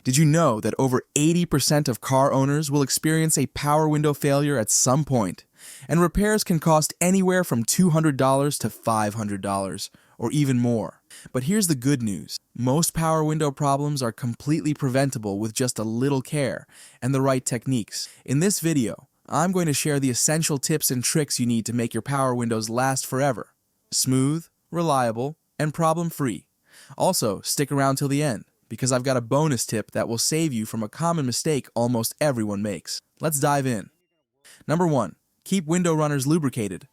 Did you know that over 80% of car owners will experience a power window failure at some point? And repairs can cost anywhere from $200 to $500, or even more. But here's the good news. Most power window problems are completely preventable with just a little care and the right techniques. In this video, I'm going to share the essential tips and tricks you need to make your power windows last forever. Smooth, reliable, and problem-free. Also, stick around till the end, because I've got a bonus tip that will save you from a common mistake almost everyone makes. Let's dive in. Number 1. Keep window runners lubricated.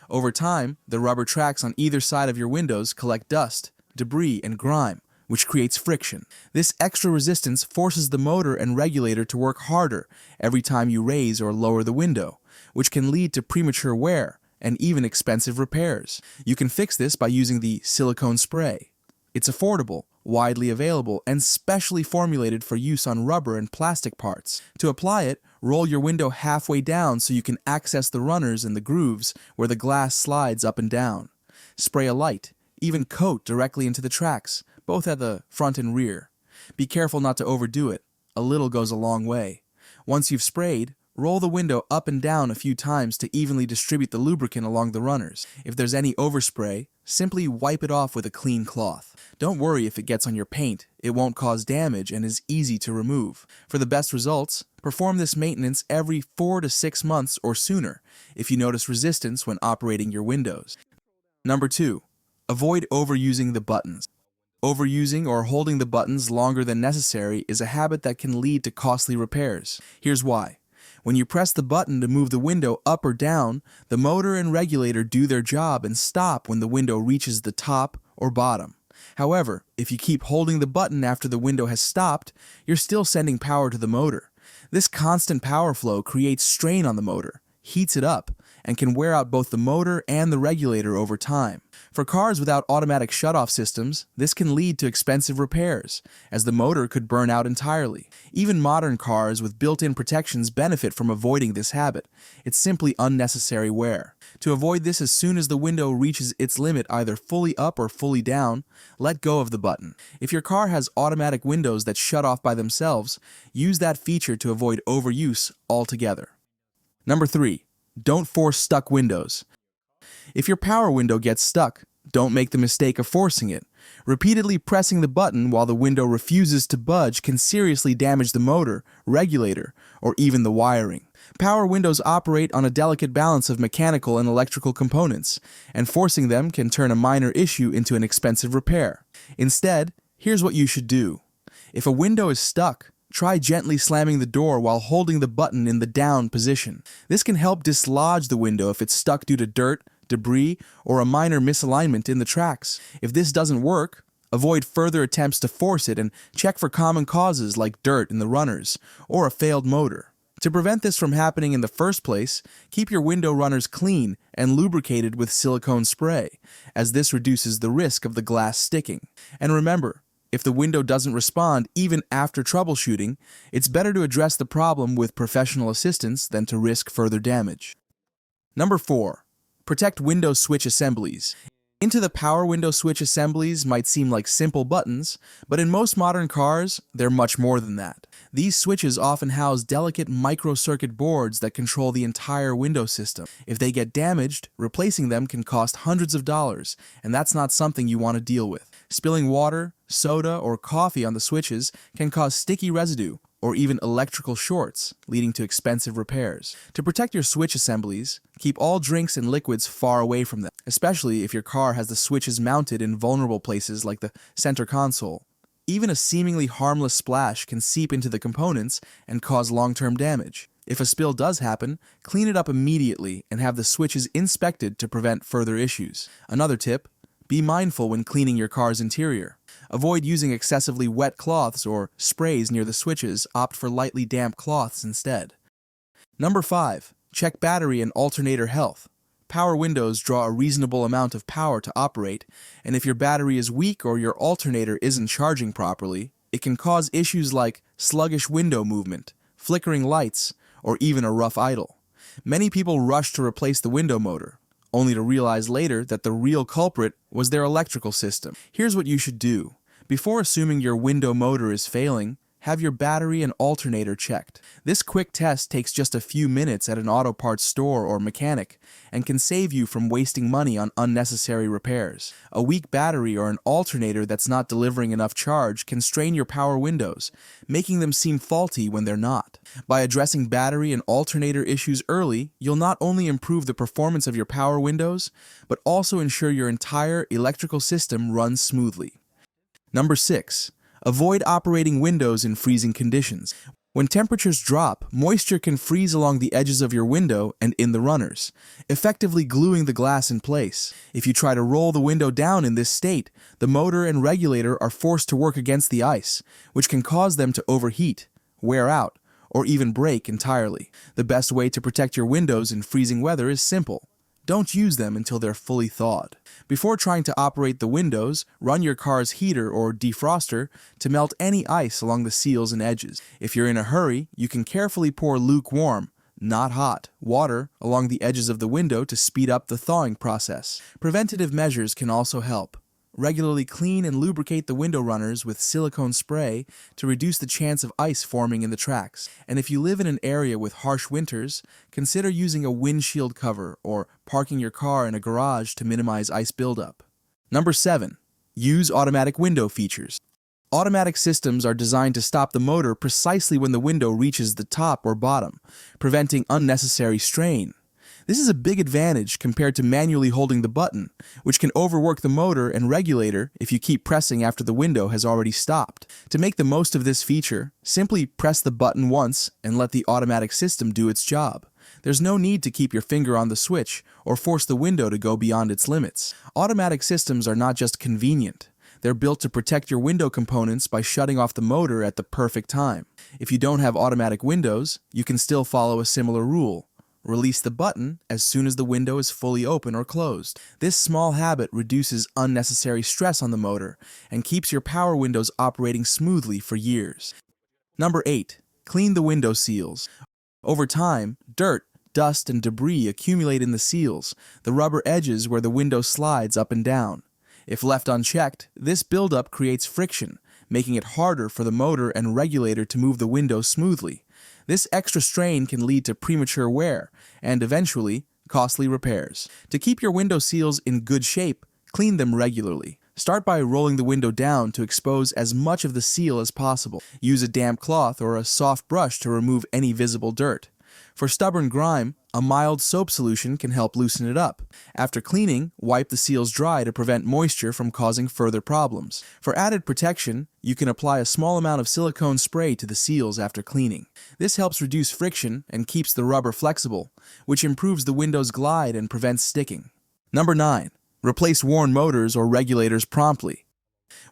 Over time, the rubber tracks on either side of your windows collect dust, debris, and grime, which creates friction. This extra resistance forces the motor and regulator to work harder every time you raise or lower the window, which can lead to premature wear and even expensive repairs. You can fix this by using the silicone spray. It's affordable, widely available, and specially formulated for use on rubber and plastic parts. To apply it, roll your window halfway down so you can access the runners and the grooves where the glass slides up and down. Spray a light, even coat directly into the tracks, both at the front and rear. Be careful not to overdo it. A little goes a long way. Once you've sprayed, roll the window up and down a few times to evenly distribute the lubricant along the runners. If there's any overspray, simply wipe it off with a clean cloth. Don't worry if it gets on your paint. It won't cause damage and is easy to remove. For the best results, perform this maintenance every 4 to 6 months or sooner if you notice resistance when operating your windows. Number 2. Avoid overusing the buttons. Overusing or holding the buttons longer than necessary is a habit that can lead to costly repairs. Here's why. When you press the button to move the window up or down, the motor and regulator do their job and stop when the window reaches the top or bottom. However, if you keep holding the button after the window has stopped, you're still sending power to the motor. This constant power flow creates strain on the motor, heats it up, and can wear out both the motor and the regulator over time. For cars without automatic shutoff systems, this can lead to expensive repairs, as the motor could burn out entirely. Even modern cars with built-in protections benefit from avoiding this habit. It's simply unnecessary wear. To avoid this as soon as the window reaches its limit either fully up or fully down, let go of the button. If your car has automatic windows that shut off by themselves, use that feature to avoid overuse altogether. Number 3. Don't force stuck windows. If your power window gets stuck, don't make the mistake of forcing it. Repeatedly pressing the button while the window refuses to budge can seriously damage the motor, regulator, or even the wiring. Power windows operate on a delicate balance of mechanical and electrical components, and forcing them can turn a minor issue into an expensive repair. Instead, here's what you should do. If a window is stuck, try gently slamming the door while holding the button in the down position. This can help dislodge the window if it's stuck due to dirt, debris, or a minor misalignment in the tracks. If this doesn't work, avoid further attempts to force it and check for common causes like dirt in the runners or a failed motor. To prevent this from happening in the first place, keep your window runners clean and lubricated with silicone spray, as this reduces the risk of the glass sticking. And remember, if the window doesn't respond even after troubleshooting, it's better to address the problem with professional assistance than to risk further damage. Number 4. Protect window switch assemblies. Into the power window switch assemblies might seem like simple buttons, but in most modern cars, they're much more than that. These switches often house delicate microcircuit boards that control the entire window system. If they get damaged, replacing them can cost hundreds of dollars, and that's not something you want to deal with. Spilling water, soda, or coffee on the switches can cause sticky residue or even electrical shorts, leading to expensive repairs. To protect your switch assemblies, keep all drinks and liquids far away from them, especially if your car has the switches mounted in vulnerable places like the center console. Even a seemingly harmless splash can seep into the components and cause long-term damage. If a spill does happen, clean it up immediately and have the switches inspected to prevent further issues. Another tip: be mindful when cleaning your car's interior. Avoid using excessively wet cloths or sprays near the switches. Opt for lightly damp cloths instead. Number 5. Check battery and alternator health. Power windows draw a reasonable amount of power to operate, and if your battery is weak or your alternator isn't charging properly, it can cause issues like sluggish window movement, flickering lights, or even a rough idle. Many people rush to replace the window motor, only to realize later that the real culprit was their electrical system. Here's what you should do. Before assuming your window motor is failing, have your battery and alternator checked. This quick test takes just a few minutes at an auto parts store or mechanic and can save you from wasting money on unnecessary repairs. A weak battery or an alternator that's not delivering enough charge can strain your power windows, making them seem faulty when they're not. By addressing battery and alternator issues early, you'll not only improve the performance of your power windows, but also ensure your entire electrical system runs smoothly. Number 6. Avoid operating windows in freezing conditions. When temperatures drop, moisture can freeze along the edges of your window and in the runners, effectively gluing the glass in place. If you try to roll the window down in this state, the motor and regulator are forced to work against the ice, which can cause them to overheat, wear out, or even break entirely. The best way to protect your windows in freezing weather is simple. Don't use them until they're fully thawed. Before trying to operate the windows, run your car's heater or defroster to melt any ice along the seals and edges. If you're in a hurry, you can carefully pour lukewarm, not hot, water along the edges of the window to speed up the thawing process. Preventative measures can also help. Regularly clean and lubricate the window runners with silicone spray to reduce the chance of ice forming in the tracks. And if you live in an area with harsh winters, consider using a windshield cover or parking your car in a garage to minimize ice buildup. Number 7. Use automatic window features. Automatic systems are designed to stop the motor precisely when the window reaches the top or bottom, preventing unnecessary strain. This is a big advantage compared to manually holding the button, which can overwork the motor and regulator if you keep pressing after the window has already stopped. To make the most of this feature, simply press the button once and let the automatic system do its job. There's no need to keep your finger on the switch or force the window to go beyond its limits. Automatic systems are not just convenient. They're built to protect your window components by shutting off the motor at the perfect time. If you don't have automatic windows, you can still follow a similar rule. Release the button as soon as the window is fully open or closed. This small habit reduces unnecessary stress on the motor and keeps your power windows operating smoothly for years. Number 8. Clean the window seals. Over time, dirt, dust, and debris accumulate in the seals, the rubber edges where the window slides up and down. If left unchecked, this buildup creates friction, making it harder for the motor and regulator to move the window smoothly. This extra strain can lead to premature wear and, eventually, costly repairs. To keep your window seals in good shape, clean them regularly. Start by rolling the window down to expose as much of the seal as possible. Use a damp cloth or a soft brush to remove any visible dirt. For stubborn grime, a mild soap solution can help loosen it up. After cleaning, wipe the seals dry to prevent moisture from causing further problems. For added protection, you can apply a small amount of silicone spray to the seals after cleaning. This helps reduce friction and keeps the rubber flexible, which improves the window's glide and prevents sticking. Number 9. Replace worn motors or regulators promptly.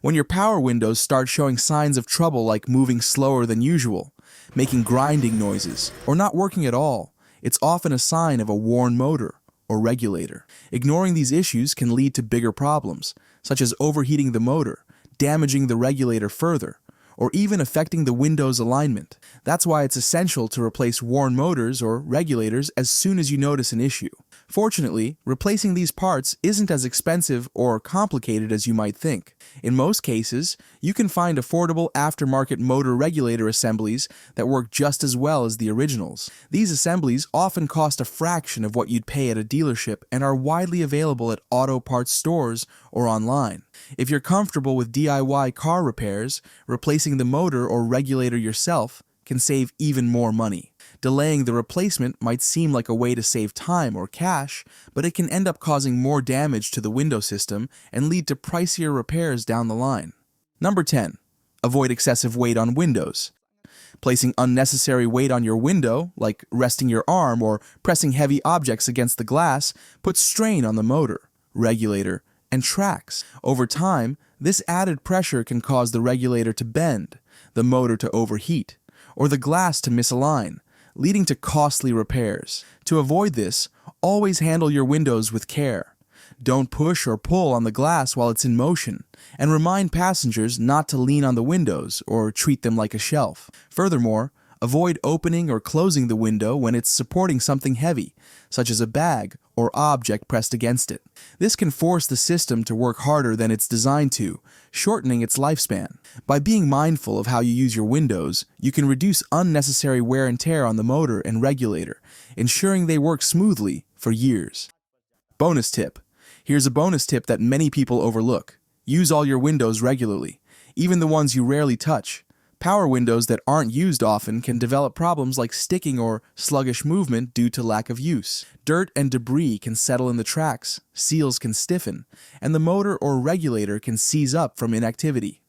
When your power windows start showing signs of trouble like moving slower than usual, making grinding noises, or not working at all, it's often a sign of a worn motor or regulator. Ignoring these issues can lead to bigger problems, such as overheating the motor, damaging the regulator further, or even affecting the window's alignment. That's why it's essential to replace worn motors or regulators as soon as you notice an issue. Fortunately, replacing these parts isn't as expensive or complicated as you might think. In most cases, you can find affordable aftermarket motor regulator assemblies that work just as well as the originals. These assemblies often cost a fraction of what you'd pay at a dealership and are widely available at auto parts stores or online. If you're comfortable with DIY car repairs, replacing the motor or regulator yourself can save even more money. Delaying the replacement might seem like a way to save time or cash, but it can end up causing more damage to the window system and lead to pricier repairs down the line. Number 10. Avoid excessive weight on windows. Placing unnecessary weight on your window, like resting your arm or pressing heavy objects against the glass, puts strain on the motor, regulator, and tracks. Over time, this added pressure can cause the regulator to bend, the motor to overheat, or the glass to misalign, leading to costly repairs. To avoid this, always handle your windows with care. Don't push or pull on the glass while it's in motion, and remind passengers not to lean on the windows or treat them like a shelf. Furthermore, Avoid opening or closing the window when it's supporting something heavy, such as a bag or object pressed against it. This can force the system to work harder than it's designed to, shortening its lifespan. By being mindful of how you use your windows, you can reduce unnecessary wear and tear on the motor and regulator, ensuring they work smoothly for years. Bonus tip. Here's a bonus tip that many people overlook. Use all your windows regularly, even the ones you rarely touch. Power windows that aren't used often can develop problems like sticking or sluggish movement due to lack of use. Dirt and debris can settle in the tracks, seals can stiffen, and the motor or regulator can seize up from inactivity.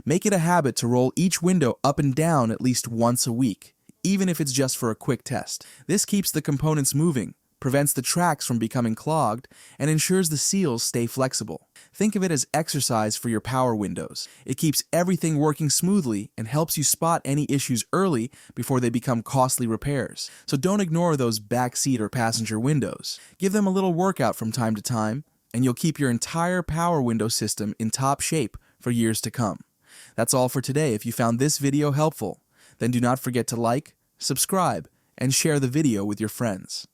Make it a habit to roll each window up and down at least once a week, even if it's just for a quick test. This keeps the components moving, prevents the tracks from becoming clogged, and ensures the seals stay flexible. Think of it as exercise for your power windows. It keeps everything working smoothly and helps you spot any issues early before they become costly repairs. So don't ignore those backseat or passenger windows. Give them a little workout from time to time, and you'll keep your entire power window system in top shape for years to come. That's all for today. If you found this video helpful, then do not forget to like, subscribe, and share the video with your friends.